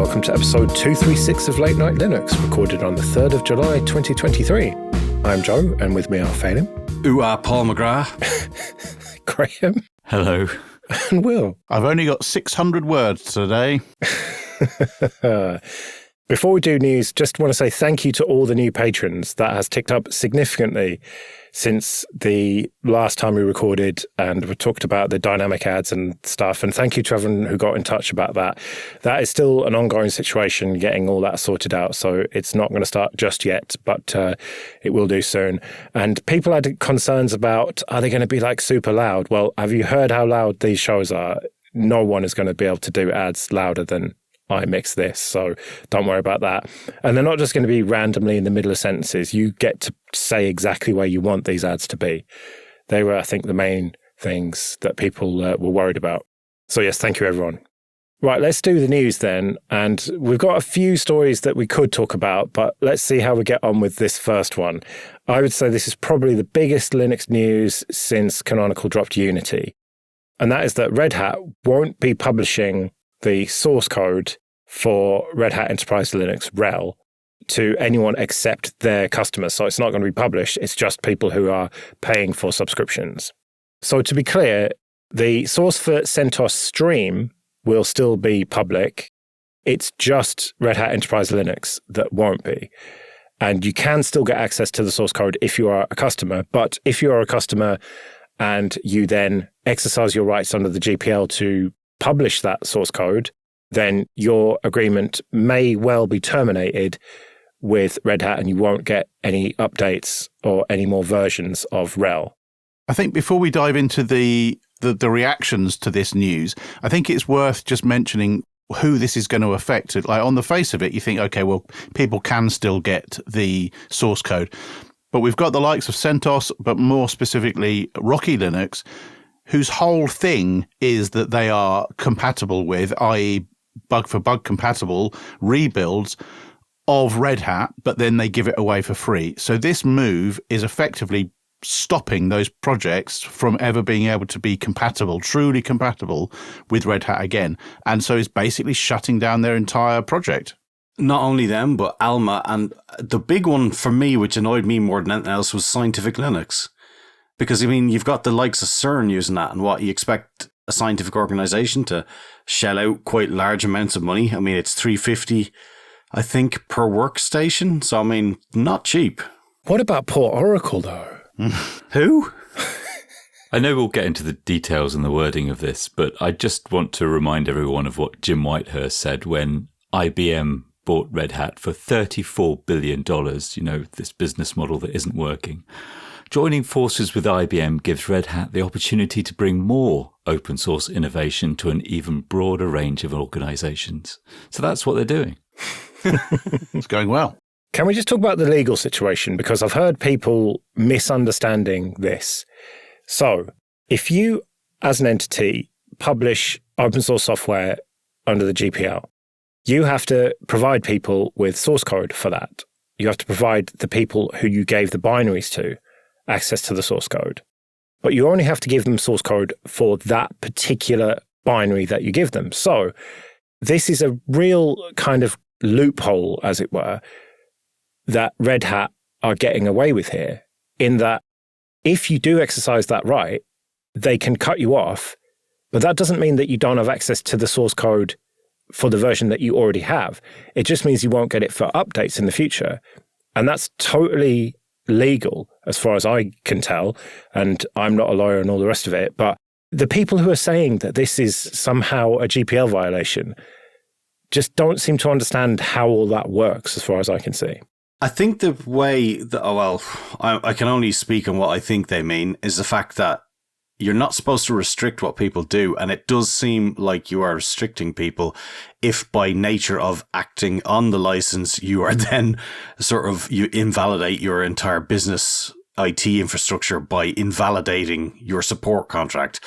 welcome to episode 236 of Late Night Linux, recorded on the 3rd of July 2023. I'm Joe, and with me are Phelim. Paul McGrath. Graham. Hello. And Will. I've only got 600 words today. Before we do news, just want to say thank you to all the new patrons. That has ticked up significantly since the last time we recorded, and we talked about the dynamic ads and stuff. And thank you to everyone who got in touch about that. That is still an ongoing situation, getting all that sorted out. So it's not going to start just yet, but it will do soon. And people had concerns about, are they going to be like super loud? Well, have you heard how loud these shows are? No one is going to be able to do ads louder than I mix this, so don't worry about that. And they're not just going to be randomly in the middle of sentences. You get to say exactly where you want these ads to be. They were, I think, the main things that people were worried about. So yes, thank you, everyone. Right, let's do the news then. And we've got a few stories that we could talk about, but let's see how we get on with this first one. I would say this is probably the biggest Linux news since Canonical dropped Unity. And that is that Red Hat won't be publishing the source code for Red Hat Enterprise Linux, RHEL, to anyone except their customers. So it's not going to be published. It's just people who are paying for subscriptions. So to be clear, the source for CentOS Stream will still be public. It's just Red Hat Enterprise Linux that won't be. And you can still get access to the source code if you are a customer. But if you are a customer and you then exercise your rights under the GPL to publish that source code, then your agreement may well be terminated with Red Hat and you won't get any updates or any more versions of RHEL. I think before we dive into the reactions to this news, I think it's worth just mentioning who this is going to affect. Like on the face of it, you think, okay, well, people can still get the source code. But we've got the likes of CentOS, but more specifically Rocky Linux, whose whole thing is that they are compatible with, i.e. bug-for-bug compatible rebuilds of Red Hat, but then they give it away for free. So this move is effectively stopping those projects from ever being able to be compatible, truly compatible with Red Hat again. And so it's basically shutting down their entire project. Not only them, but Alma. And the big one for me, which annoyed me more than anything else, was Scientific Linux. Because, I mean, you've got the likes of CERN using that, and what you expect a scientific organization to shell out quite large amounts of money. I mean, it's $350, I think, per workstation. So, I mean, not cheap. What about poor Oracle, though? Who? I know we'll get into the details and the wording of this, but I just want to remind everyone of what Jim Whitehurst said when IBM bought Red Hat for $34 billion, you know, this business model that isn't working. Joining forces with IBM gives Red Hat the opportunity to bring more open source innovation to an even broader range of organizations. So that's what they're doing. It's going well. Can we just talk about the legal situation? Because I've heard people misunderstanding this. So if you, as an entity, publish open source software under the GPL, you have to provide people with source code for that. You have to provide the people who you gave the binaries to access to the source code. But you only have to give them source code for that particular binary that you give them. So this is a real kind of loophole, as it were, that Red Hat are getting away with here, in that if you do exercise that right, they can cut you off, but that doesn't mean that you don't have access to the source code for the version that you already have. It just means you won't get it for updates in the future. And that's totally legal, as far as I can tell, and I'm not a lawyer and all the rest of it, but the people who are saying that this is somehow a GPL violation just don't seem to understand how all that works, as far as I can see. I think the way that, I can only speak on what I think they mean, is the fact that you're not supposed to restrict what people do. And it does seem like you are restricting people if by nature of acting on the license, you are then you invalidate your entire business IT infrastructure by invalidating your support contract.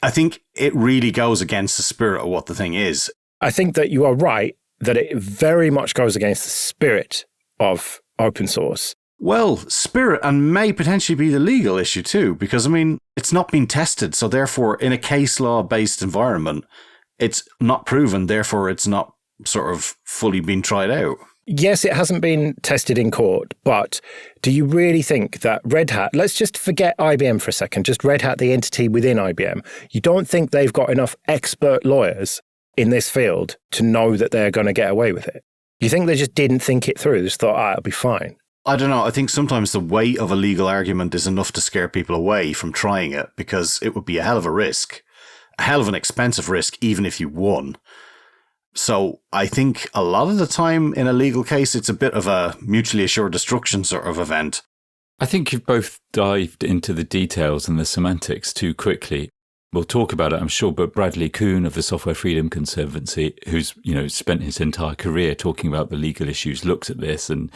I think it really goes against the spirit of what the thing is. I think that you are right, that it very much goes against the spirit of open source. Well, spirit, and may potentially be the legal issue too, because, I mean, it's not been tested. So therefore, in a case law-based environment, it's not proven. Therefore, it's not sort of fully been tried out. Yes, it hasn't been tested in court, but do you really think that Red Hat, let's just forget IBM for a second, just Red Hat, the entity within IBM, you don't think they've got enough expert lawyers in this field to know that they're going to get away with it? You think they just didn't think it through, just thought, it'll be fine? I don't know. I think sometimes the weight of a legal argument is enough to scare people away from trying it, because it would be a hell of a risk, a hell of an expensive risk, even if you won. So I think a lot of the time in a legal case, it's a bit of a mutually assured destruction sort of event. I think you've both dived into the details and the semantics too quickly. We'll talk about it, I'm sure, but Bradley Kuhn of the Software Freedom Conservancy, who's, spent his entire career talking about the legal issues, looks at this and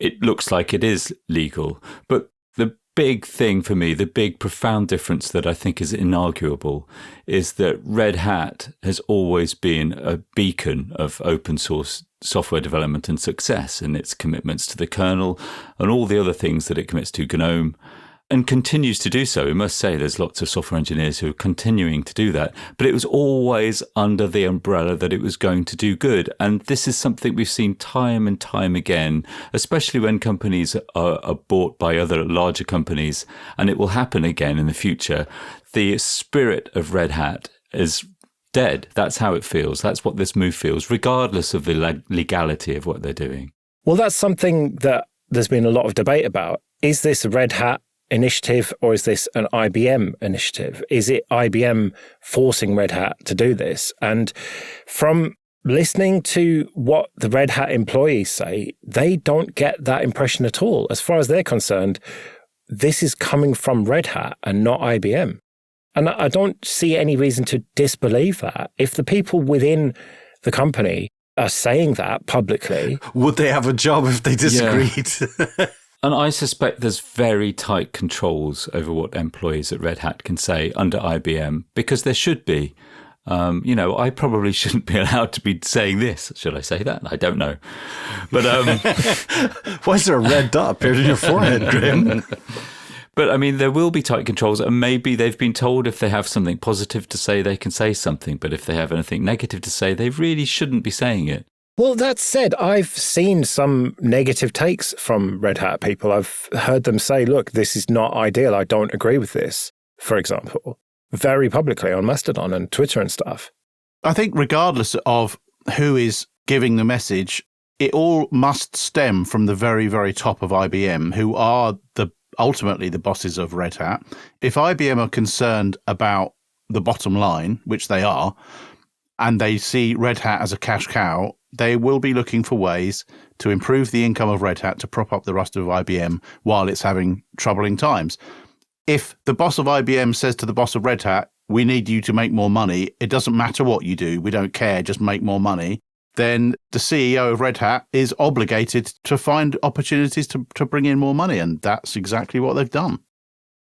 it looks like it is legal. But the big thing for me, the big profound difference that I think is inarguable, is that Red Hat has always been a beacon of open source software development and success in its commitments to the kernel and all the other things that it commits to, GNOME, and continues to do so. We must say there's lots of software engineers who are continuing to do that, but it was always under the umbrella that it was going to do good. And this is something we've seen time and time again, especially when companies are bought by other larger companies, and it will happen again in the future. The spirit of Red Hat is dead. That's how it feels. That's what this move feels, regardless of the legality of what they're doing. Well, that's something that there's been a lot of debate about. Is this a Red Hat initiative, or is this an IBM initiative? Is it IBM forcing Red Hat to do this? And from listening to what the Red Hat employees say, they don't get that impression at all. As far as they're concerned, this is coming from Red Hat and not IBM. And I don't see any reason to disbelieve that. If the people within the company are saying that publicly... Would they have a job if they disagreed? Yeah. And I suspect there's very tight controls over what employees at Red Hat can say under IBM, because there should be. I probably shouldn't be allowed to be saying this. Should I say that? I don't know. But why is there a red dot appeared in your forehead, Graham? But I mean, there will be tight controls, and maybe they've been told if they have something positive to say, they can say something. But if they have anything negative to say, they really shouldn't be saying it. Well, that said, I've seen some negative takes from Red Hat people. I've heard them say, look, this is not ideal. I don't agree with this, for example, very publicly on Mastodon and Twitter and stuff. I think regardless of who is giving the message, it all must stem from the very, very top of IBM, who are ultimately the bosses of Red Hat. If IBM are concerned about the bottom line, which they are, and they see Red Hat as a cash cow, they will be looking for ways to improve the income of Red Hat to prop up the rest of IBM while it's having troubling times. If the boss of IBM says to the boss of Red Hat, we need you to make more money, it doesn't matter what you do, we don't care, just make more money, then the CEO of Red Hat is obligated to find opportunities to bring in more money, and that's exactly what they've done.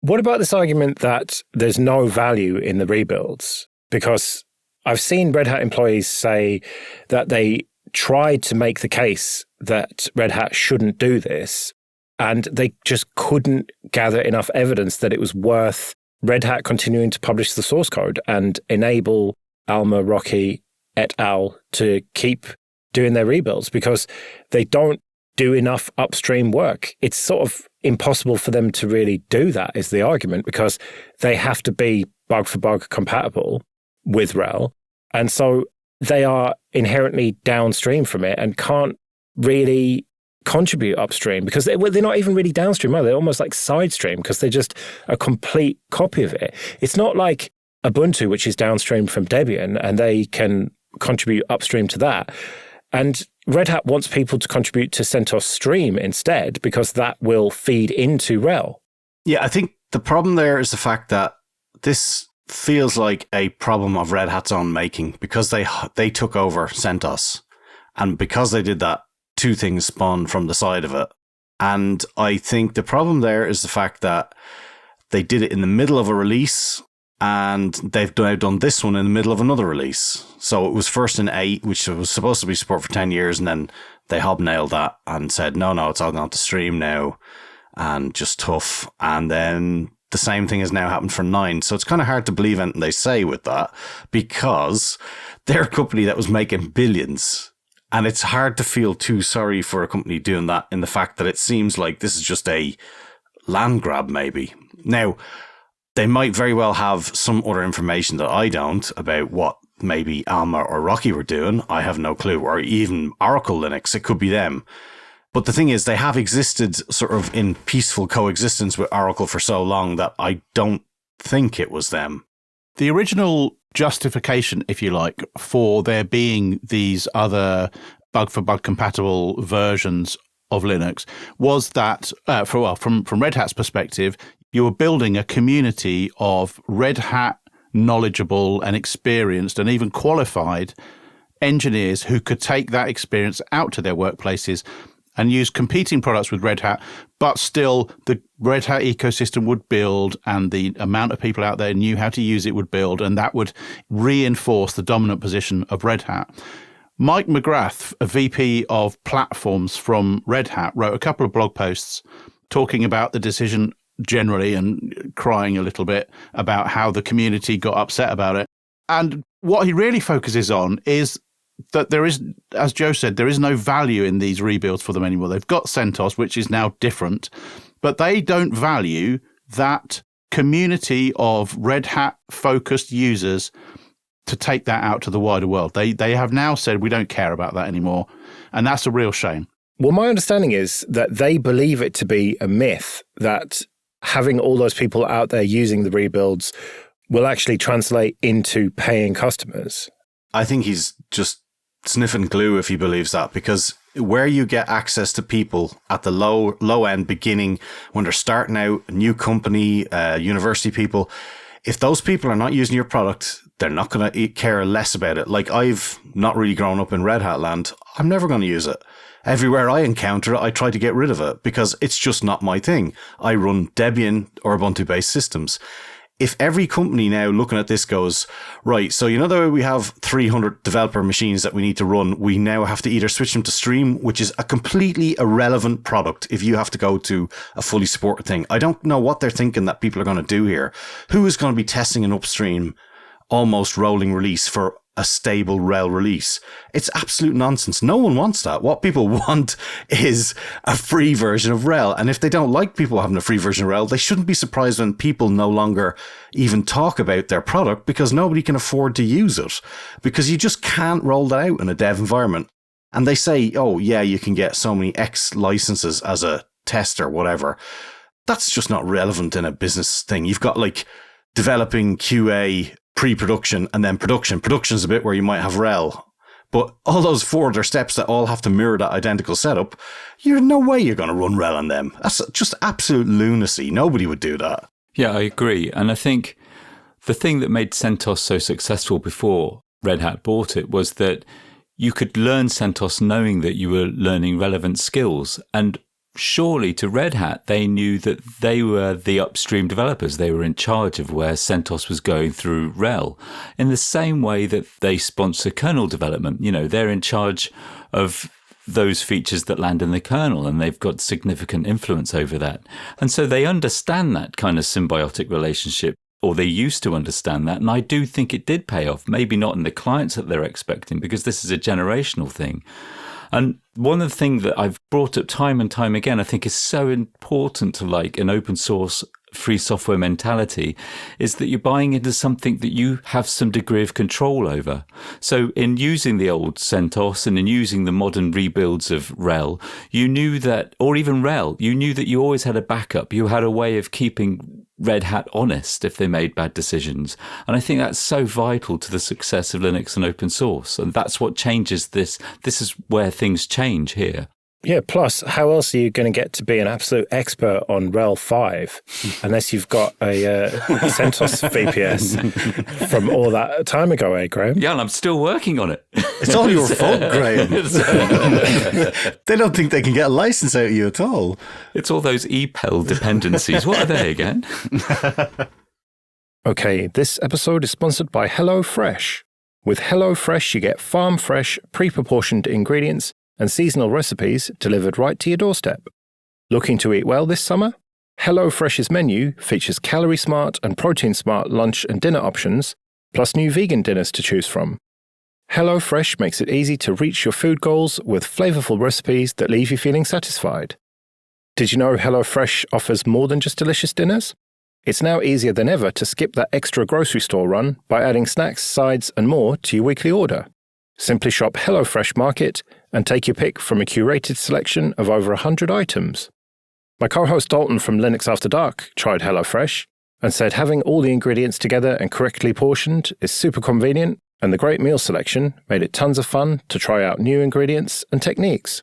What about this argument that there's no value in the rebuilds? Because I've seen Red Hat employees say that they tried to make the case that Red Hat shouldn't do this, and they just couldn't gather enough evidence that it was worth Red Hat continuing to publish the source code and enable Alma, Rocky, et al. To keep doing their rebuilds, because they don't do enough upstream work. It's sort of impossible for them to really do that, is the argument, because they have to be bug for bug compatible with RHEL. And so they are inherently downstream from it and can't really contribute upstream, because they're not even really downstream, are they? They're almost like sidestream, because they're just a complete copy of it. It's not like Ubuntu, which is downstream from Debian, and they can contribute upstream to that. And Red Hat wants people to contribute to CentOS Stream instead, because that will feed into RHEL. Yeah, I think the problem there is the fact that this feels like a problem of Red Hat's own making, because they took over CentOS, and because they did that, two things spawned from the side of it. And I think the problem there is the fact that they did it in the middle of a release, and they've now done this one in the middle of another release. So it was first in 8, which was supposed to be support for 10 years, and then they hobnailed that and said, no, it's all gone to Stream now, and just tough. And then the same thing has now happened for 9. So it's kind of hard to believe anything they say with that, because they're a company that was making billions. And it's hard to feel too sorry for a company doing that, in the fact that it seems like this is just a land grab, maybe. Now, they might very well have some other information that I don't about what maybe Alma or Rocky were doing. I have no clue. Or even Oracle Linux. It could be them. But the thing is, they have existed sort of in peaceful coexistence with Oracle for so long that I don't think it was them. The original justification, if you like, for there being these other bug-for-bug compatible versions of Linux was that, from Red Hat's perspective, you were building a community of Red Hat knowledgeable and experienced and even qualified engineers who could take that experience out to their workplaces and use competing products with Red Hat, but still the Red Hat ecosystem would build, and the amount of people out there knew how to use it would build, and that would reinforce the dominant position of Red Hat. Mike McGrath, a VP of platforms from Red Hat, wrote a couple of blog posts talking about the decision generally and crying a little bit about how the community got upset about it. And what he really focuses on is that there is, as Joe said, there is no value in these rebuilds for them anymore. They've got CentOS, which is now different, but they don't value that community of Red Hat-focused users to take that out to the wider world. They have now said, we don't care about that anymore, and that's a real shame. Well, my understanding is that they believe it to be a myth that having all those people out there using the rebuilds will actually translate into paying customers. I think he's just sniffing glue if he believes that, because where you get access to people at the low end beginning, when they're starting out, a new company, university people, if those people are not using your product, they're not going to care less about it. Like, I've not really grown up in Red Hat land. I'm never going to use it. Everywhere I encounter it, I try to get rid of it because it's just not my thing. I run Debian or Ubuntu-based systems. If every company now looking at this goes, right, so you know the way we have 300 developer machines that we need to run, we now have to either switch them to Stream, which is a completely irrelevant product if you have to go to a fully supported thing. I don't know what they're thinking that people are going to do here. Who is going to be testing an upstream, almost rolling release for a stable RHEL release? It's absolute nonsense. No one wants that. What people want is a free version of RHEL. And if they don't like people having a free version of RHEL, they shouldn't be surprised when people no longer even talk about their product, because nobody can afford to use it, because you just can't roll that out in a dev environment. And they say, oh yeah, you can get so many X licenses as a tester, whatever. That's just not relevant in a business thing. You've got like developing, QA, pre-production, and then production. Production's a bit where you might have RHEL. But all those 4 other steps that all have to mirror that identical setup, you're no way you're going to run RHEL on them. That's just absolute lunacy. Nobody would do that. Yeah, I agree. And I think the thing that made CentOS so successful before Red Hat bought it was that you could learn CentOS knowing that you were learning relevant skills. And surely to Red Hat, they knew that they were the upstream developers. They were in charge of where CentOS was going through RHEL. In the same way that they sponsor kernel development, you know, they're in charge of those features that land in the kernel, and they've got significant influence over that. And so they understand that kind of symbiotic relationship, or they used to understand that. And I do think it did pay off, maybe not in the clients that they're expecting, because this is a generational thing. And one of the things that I've brought up time and time again, I think is so important to like an open source free software mentality, is that you're buying into something that you have some degree of control over. So in using the old CentOS and in using the modern rebuilds of RHEL, you knew that, or even RHEL, you knew that you always had a backup. You had a way of keeping Red Hat honest if they made bad decisions. And I think that's so vital to the success of Linux and open source. And that's what changes this. This is where things change here. Yeah, plus, how else are you going to get to be an absolute expert on RHEL 5 unless you've got a CentOS VPS from all that time ago, eh, Graham? Yeah, and I'm still working on it. It's all your fault, Graham. They don't think they can get a license out of you at all. It's all those EPEL dependencies. What are they again? Okay, this episode is sponsored by HelloFresh. With HelloFresh, you get farm-fresh, pre-proportioned ingredients and seasonal recipes delivered right to your doorstep. Looking to eat well this summer? HelloFresh's menu features calorie-smart and protein-smart lunch and dinner options, plus new vegan dinners to choose from. HelloFresh makes it easy to reach your food goals with flavorful recipes that leave you feeling satisfied. Did you know HelloFresh offers more than just delicious dinners? It's now easier than ever to skip that extra grocery store run by adding snacks, sides, and more to your weekly order. Simply shop HelloFresh Market and take your pick from a curated selection of over 100 items. My co-host Dalton from Linux After Dark tried HelloFresh and said having all the ingredients together and correctly portioned is super convenient, and the great meal selection made it tons of fun to try out new ingredients and techniques.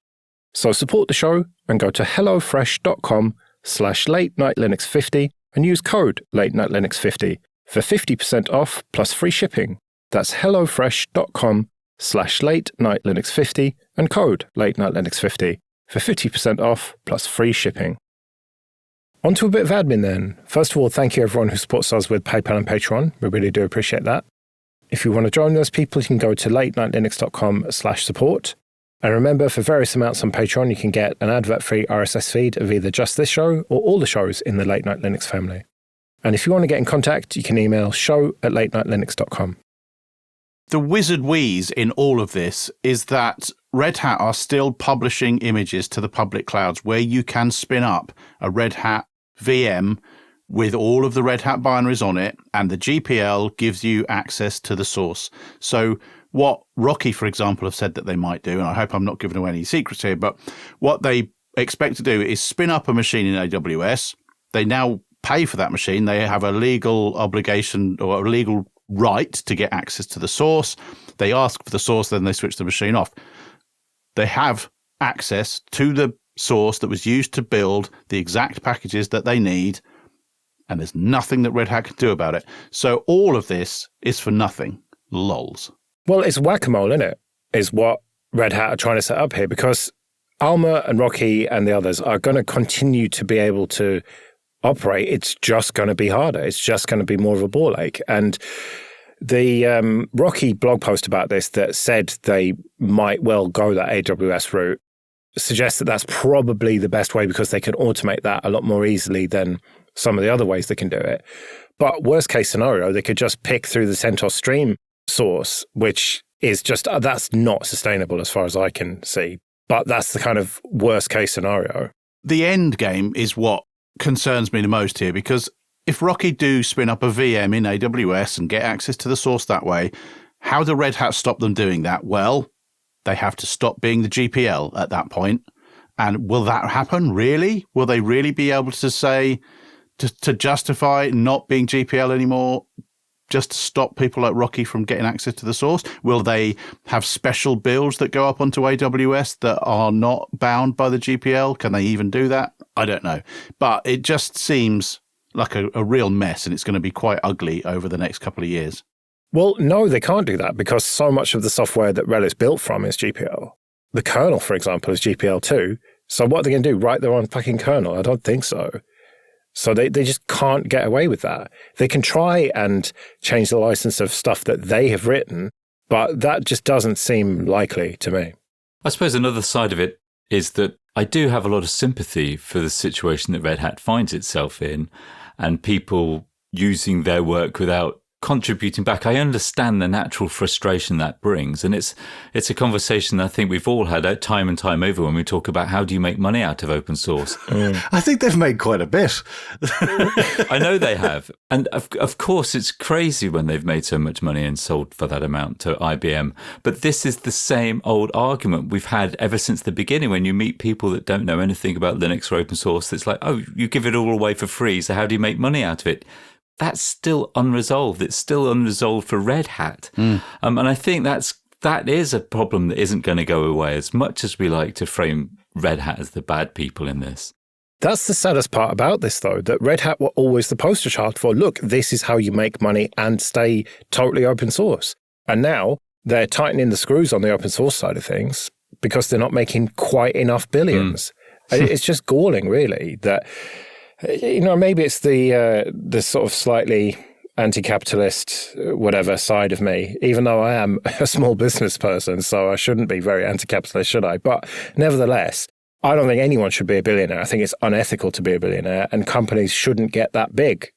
So support the show and go to hellofresh.com/latenightlinux50 and use code latenightlinux50for 50% off plus free shipping. That's hellofresh.com/latenightlinux50 and code latenightlinux50for 50% off plus free shipping. On to a bit of admin then. First of all, thank you everyone who supports us with PayPal and Patreon. We really do appreciate that. If you want to join those people, you can go to latenightlinux.com/support. And remember, for various amounts on Patreon, you can get an advert-free RSS feed of either just this show or all the shows in the Late Night Linux family. And if you want to get in contact, you can email show@latenightlinux.com. The wizard wheeze in all of this is that Red Hat are still publishing images to the public clouds where you can spin up a Red Hat VM with all of the Red Hat binaries on it, and the GPL gives you access to the source. So what Rocky, for example, have said that they might do, and I hope I'm not giving away any secrets here, but what they expect to do is spin up a machine in AWS. They now pay for that machine. They have a legal obligation or a legal right to get access to the source. They ask for the source, then they switch the machine off. They have access to the source that was used to build the exact packages that they need, and there's nothing that Red Hat can do about it. So all of this is for nothing. Lols. Well, it's whack-a-mole, isn't it? Is what Red Hat are trying to set up here, because Alma and Rocky and the others are going to continue to be able to operate. It's just going to be harder. It's just going to be more of a ball ache. And the Rocky blog post about this that said they might well go that AWS route suggests that that's probably the best way because they can automate that a lot more easily than some of the other ways they can do it. But worst case scenario, they could just pick through the CentOS Stream source, which is just, that's not sustainable as far as I can see. But that's the kind of worst case scenario. The end game is what concerns me the most here, because if Rocky do spin up a VM in AWS and get access to the source that way, how do Red Hat stop them doing that? Well, they have to stop being the GPL at that point. And will that happen? Really? Will they really be able to say, to justify not being GPL anymore, just to stop people like Rocky from getting access to the source? Will they have special builds that go up onto AWS that are not bound by the GPL? Can they even do that? I don't know. But it just seems like a real mess, and it's going to be quite ugly over the next couple of years. Well, no, they can't do that because so much of the software that RHEL is built from is GPL. The kernel, for example, is GPL too. So what are they going to do? Write their own fucking kernel? I don't think so. So they just can't get away with that. They can try and change the license of stuff that they have written, but that just doesn't seem likely to me. I suppose another side of it is that I do have a lot of sympathy for the situation that Red Hat finds itself in and people using their work without contributing back. I understand the natural frustration that brings. And it's a conversation I think we've all had time and time over when we talk about how do you make money out of open source. I think they've made quite a bit. I know they have. And of course, it's crazy when they've made so much money and sold for that amount to IBM. But this is the same old argument we've had ever since the beginning. When you meet people that don't know anything about Linux or open source, it's like, oh, you give it all away for free. So how do you make money out of it? That's still unresolved. It's still unresolved for Red Hat. And I think that is a problem that isn't going to go away, as much as we like to frame Red Hat as the bad people in this. That's the saddest part about this, though, that Red Hat were always the poster child for, look, this is how you make money and stay totally open source. And now they're tightening the screws on the open source side of things because they're not making quite enough billions. It's just galling, really, that... You know, maybe it's the sort of slightly anti-capitalist, whatever side of me, even though I am a small business person, so I shouldn't be very anti-capitalist, should I? But nevertheless, I don't think anyone should be a billionaire. I think it's unethical to be a billionaire, and companies shouldn't get that big.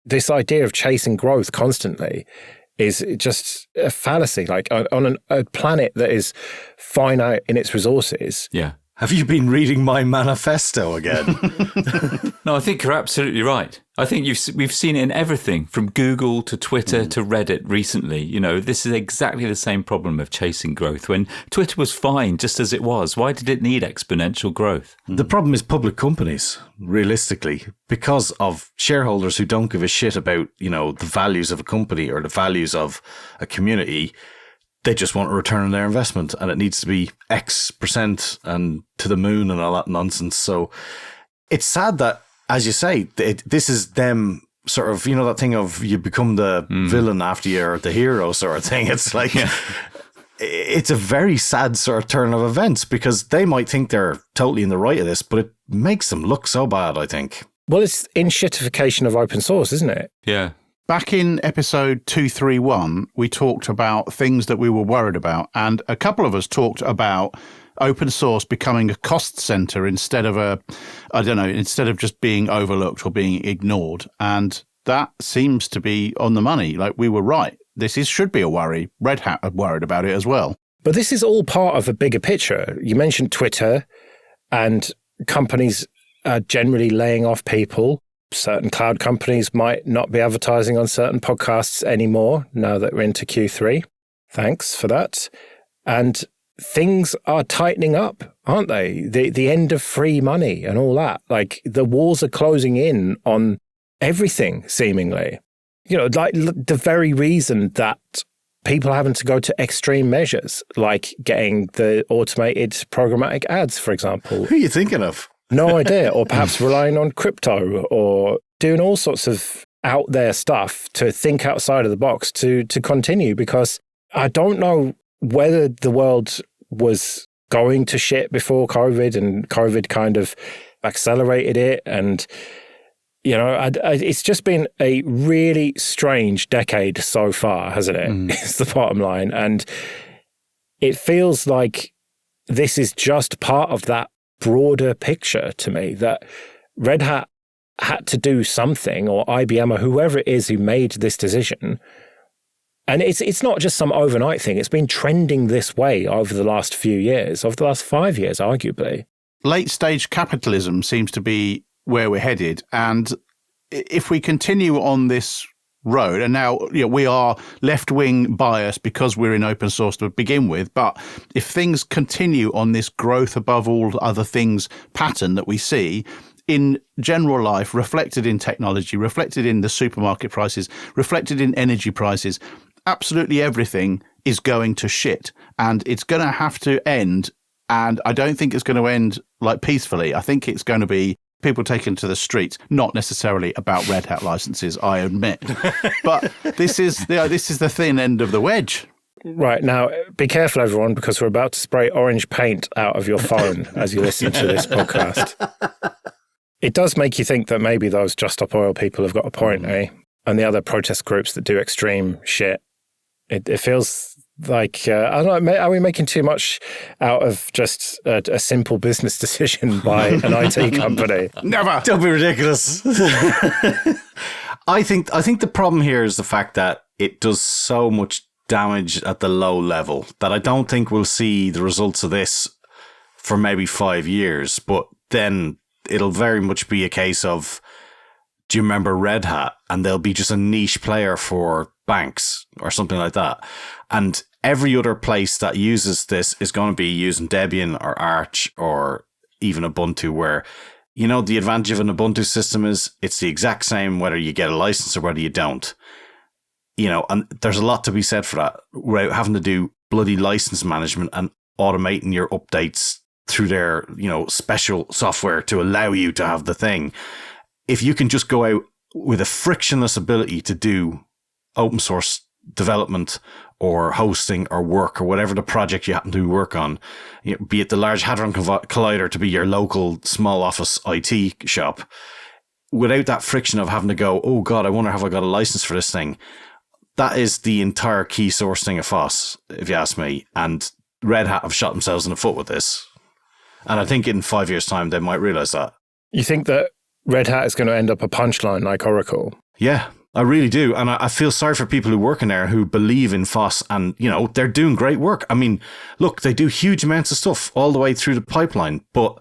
This idea of chasing growth constantly is just a fallacy. Like on a planet that is finite in its resources. Yeah. Have you been reading my manifesto again? No, I think you're absolutely right. I think we've seen it in everything from Google to Twitter to Reddit recently. You know, this is exactly the same problem of chasing growth. When Twitter was fine just as it was, why did it need exponential growth? The problem is public companies, realistically, because of shareholders who don't give a shit about, you know, the values of a company or the values of a community. They just want a return on their investment, and it needs to be X percent and to the moon and all that nonsense. So it's sad that, as you say, this is them sort of, you know, that thing of you become the villain after you're the hero sort of thing. It's like, it's a very sad sort of turn of events, because they might think they're totally in the right of this, but it makes them look so bad, I think. Well, it's in-shitification of open source, isn't it? Yeah. Back in episode 231, we talked about things that we were worried about, and a couple of us talked about open source becoming a cost center instead of instead of just being overlooked or being ignored. And that seems to be on the money. Like, we were right. Should be a worry. Red Hat are worried about it as well. But this is all part of a bigger picture. You mentioned Twitter, and companies are generally laying off people. Certain cloud companies might not be advertising on certain podcasts anymore now that we're into Q3. Thanks for that. And things are tightening up, aren't they? The end of free money and all that. Like, the walls are closing in on everything, seemingly. You know, like the very reason that people are having to go to extreme measures, like getting the automated programmatic ads, for example. Who are you thinking of? No idea. Or perhaps relying on crypto or doing all sorts of out there stuff to think outside of the box to continue, because I don't know whether the world was going to shit before COVID, and COVID kind of accelerated it. And, you know, it's just been a really strange decade so far, hasn't it? It's the bottom line. And it feels like this is just part of that broader picture to me, that Red Hat had to do something, or IBM or whoever it is who made this decision. And it's not just some overnight thing. It's been trending this way over the last few years, over the last 5 years, arguably. Late stage capitalism seems to be where we're headed. And if we continue on this road, and now, you know, we are left-wing biased because we're in open source to begin with, but if things continue on this growth above all other things pattern that we see in general life, reflected in technology, reflected in the supermarket prices, reflected in energy prices, absolutely everything is going to shit, and it's going to have to end. And I don't think it's going to end like peacefully. I think it's going to be people taken to the streets, not necessarily about Red Hat licenses, I admit. But this is the thin end of the wedge. Right, now, be careful, everyone, because we're about to spray orange paint out of your phone as you listen to this podcast. It does make you think that maybe those Just Stop Oil people have got a point, eh? And the other protest groups that do extreme shit. It feels like, I don't know, are we making too much out of just a simple business decision by an IT company? Never. Don't be ridiculous. I think the problem here is the fact that it does so much damage at the low level that I don't think we'll see the results of this for maybe 5 years. But then it'll very much be a case of, do you remember Red Hat? And they'll be just a niche player for banks or something like that. And every other place that uses this is going to be using Debian or Arch or even Ubuntu, where, you know, the advantage of an Ubuntu system is it's the exact same whether you get a license or whether you don't. You know, and there's a lot to be said for that, without having to do bloody license management and automating your updates through their, you know, special software to allow you to have the thing. If you can just go out with a frictionless ability to do open source development or hosting or work or whatever the project you happen to work on, you know, be it the Large Hadron Collider to be your local small office IT shop, without that friction of having to go, oh God, I wonder have I got a license for this thing. That is the entire key source thing of FOSS, if you ask me. And Red Hat have shot themselves in the foot with this. And I think in 5 years' time, they might realize that. You think that Red Hat is going to end up a punchline like Oracle? Yeah, I really do. And I feel sorry for people who work in there who believe in FOSS and, you know, they're doing great work. I mean, look, they do huge amounts of stuff all the way through the pipeline. But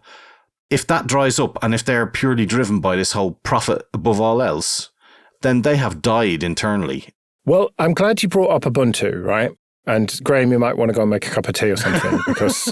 if that dries up and if they're purely driven by this whole profit above all else, then they have died internally. Well, I'm glad you brought up Ubuntu, right? And Graham, you might want to go and make a cup of tea or something because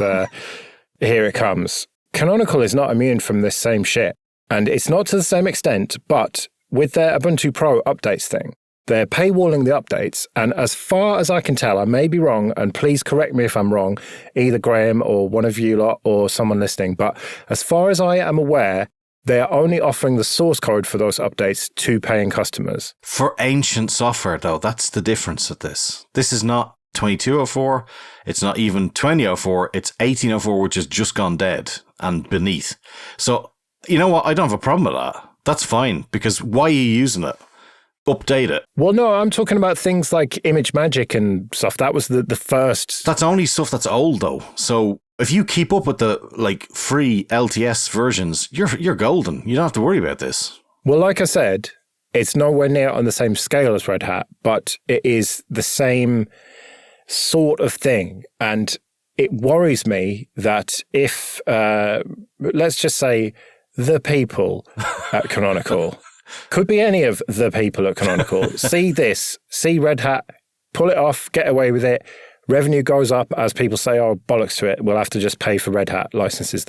here it comes. Canonical is not immune from this same shit. And it's not to the same extent, but with their Ubuntu Pro updates thing, they're paywalling the updates. And as far as I can tell, I may be wrong, and please correct me if I'm wrong, either Graham or one of you lot or someone listening. But as far as I am aware, they are only offering the source code for those updates to paying customers. For ancient software, though, that's the difference with this. This is not 2204. It's not even 2004. It's 1804, which has just gone dead and beneath. So, you know what? I don't have a problem with that. That's fine, because why are you using it? Update it. Well, no, I'm talking about things like ImageMagick and stuff. That was the first. That's only stuff that's old, though. So if you keep up with the free LTS versions, you're golden. You don't have to worry about this. Well, like I said, it's nowhere near on the same scale as Red Hat, but it is the same sort of thing. And it worries me that if, let's just say, the people at Canonical, could be any of the people at Canonical, see Red Hat, pull it off, get away with it, revenue goes up as people say, oh, bollocks to it, we'll have to just pay for Red Hat licenses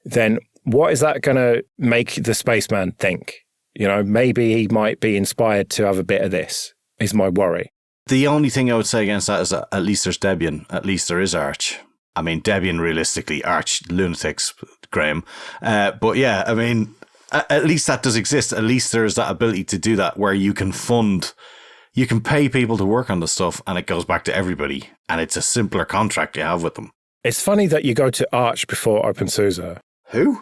then what is that going to make the spaceman think? You know, maybe he might be inspired to have a bit of this, is my worry. The only thing I would say against that is that at least there's Debian, at least there is Arch. I mean, Debian, realistically, Arch lunatics, Graham. But yeah, I mean, at least that does exist. At least there's that ability to do that where you can pay people to work on the stuff and it goes back to everybody. And it's a simpler contract you have with them. It's funny that you go to Arch before OpenSUSE. Who?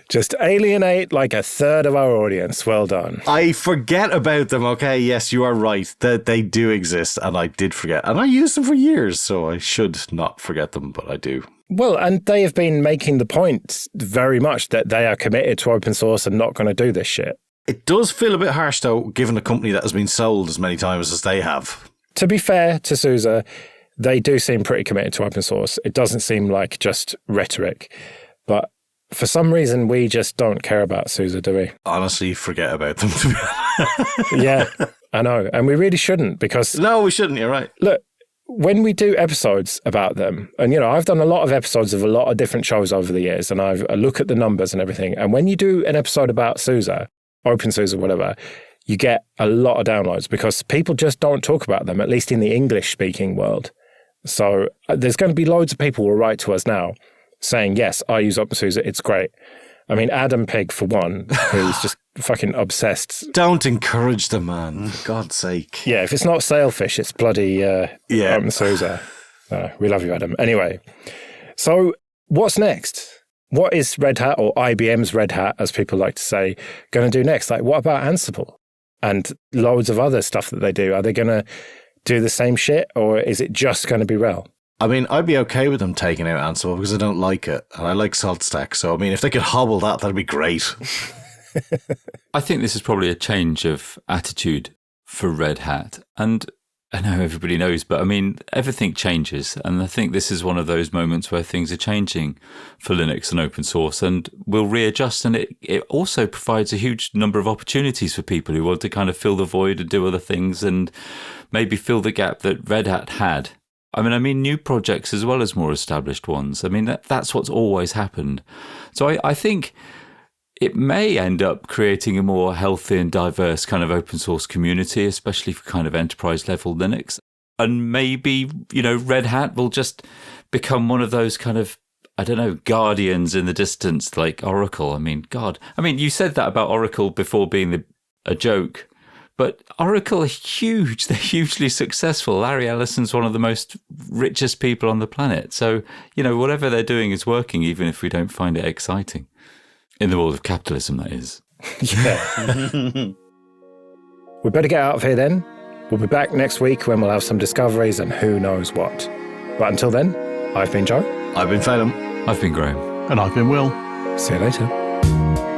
Just alienate like a third of our audience. Well done. I forget about them. Okay, yes, you are right. They do exist, and I did forget. And I used them for years, so I should not forget them, but I do. Well, and they have been making the point very much that they are committed to open source and not going to do this shit. It does feel a bit harsh, though, given a company that has been sold as many times as they have. To be fair to SUSE, they do seem pretty committed to open source. It doesn't seem like just rhetoric. But for some reason, we just don't care about SUSE, do we? Honestly, forget about them, to be honest. Yeah, I know. And we really shouldn't because... No, we shouldn't. You're right. Look, when we do episodes about them, and, you know, I've done a lot of episodes of a lot of different shows over the years, and I look at the numbers and everything. And when you do an episode about SUSE, OpenSUSE, whatever, you get a lot of downloads because people just don't talk about them, at least in the English-speaking world. So there's going to be loads of people who will write to us now saying, yes, I use OpenSUSE, it's great. I mean, Adam Pig, for one, who's just fucking obsessed. Don't encourage the man, for God's sake. Yeah, if it's not Sailfish, it's bloody OpenSUSE. We love you, Adam. Anyway, so what's next? What is Red Hat, or IBM's Red Hat, as people like to say, going to do next? Like, what about Ansible and loads of other stuff that they do? Are they going to do the same shit, or is it just going to be RHEL? I mean, I'd be okay with them taking out Ansible because I don't like it, and I like SaltStack. So, I mean, if they could hobble that, that'd be great. I think this is probably a change of attitude for Red Hat. And I know everybody knows, but I mean, everything changes. And I think this is one of those moments where things are changing for Linux and open source, and we'll readjust. And it also provides a huge number of opportunities for people who want to kind of fill the void and do other things and maybe fill the gap that Red Hat had. I mean, new projects as well as more established ones. I mean, that's what's always happened. So I think it may end up creating a more healthy and diverse kind of open source community, especially for kind of enterprise level Linux. And maybe, you know, Red Hat will just become one of those kind of, I don't know, guardians in the distance like Oracle. I mean, God. I mean, you said that about Oracle before being a joke. But Oracle are huge. They're hugely successful. Larry Ellison's one of the most richest people on the planet. So, you know, whatever they're doing is working, even if we don't find it exciting. In the world of capitalism, that is. Yeah. We better get out of here then. We'll be back next week when we'll have some discoveries and who knows what. But until then, I've been Joe. I've been Phelim. I've been Graham. And I've been Will. See you later.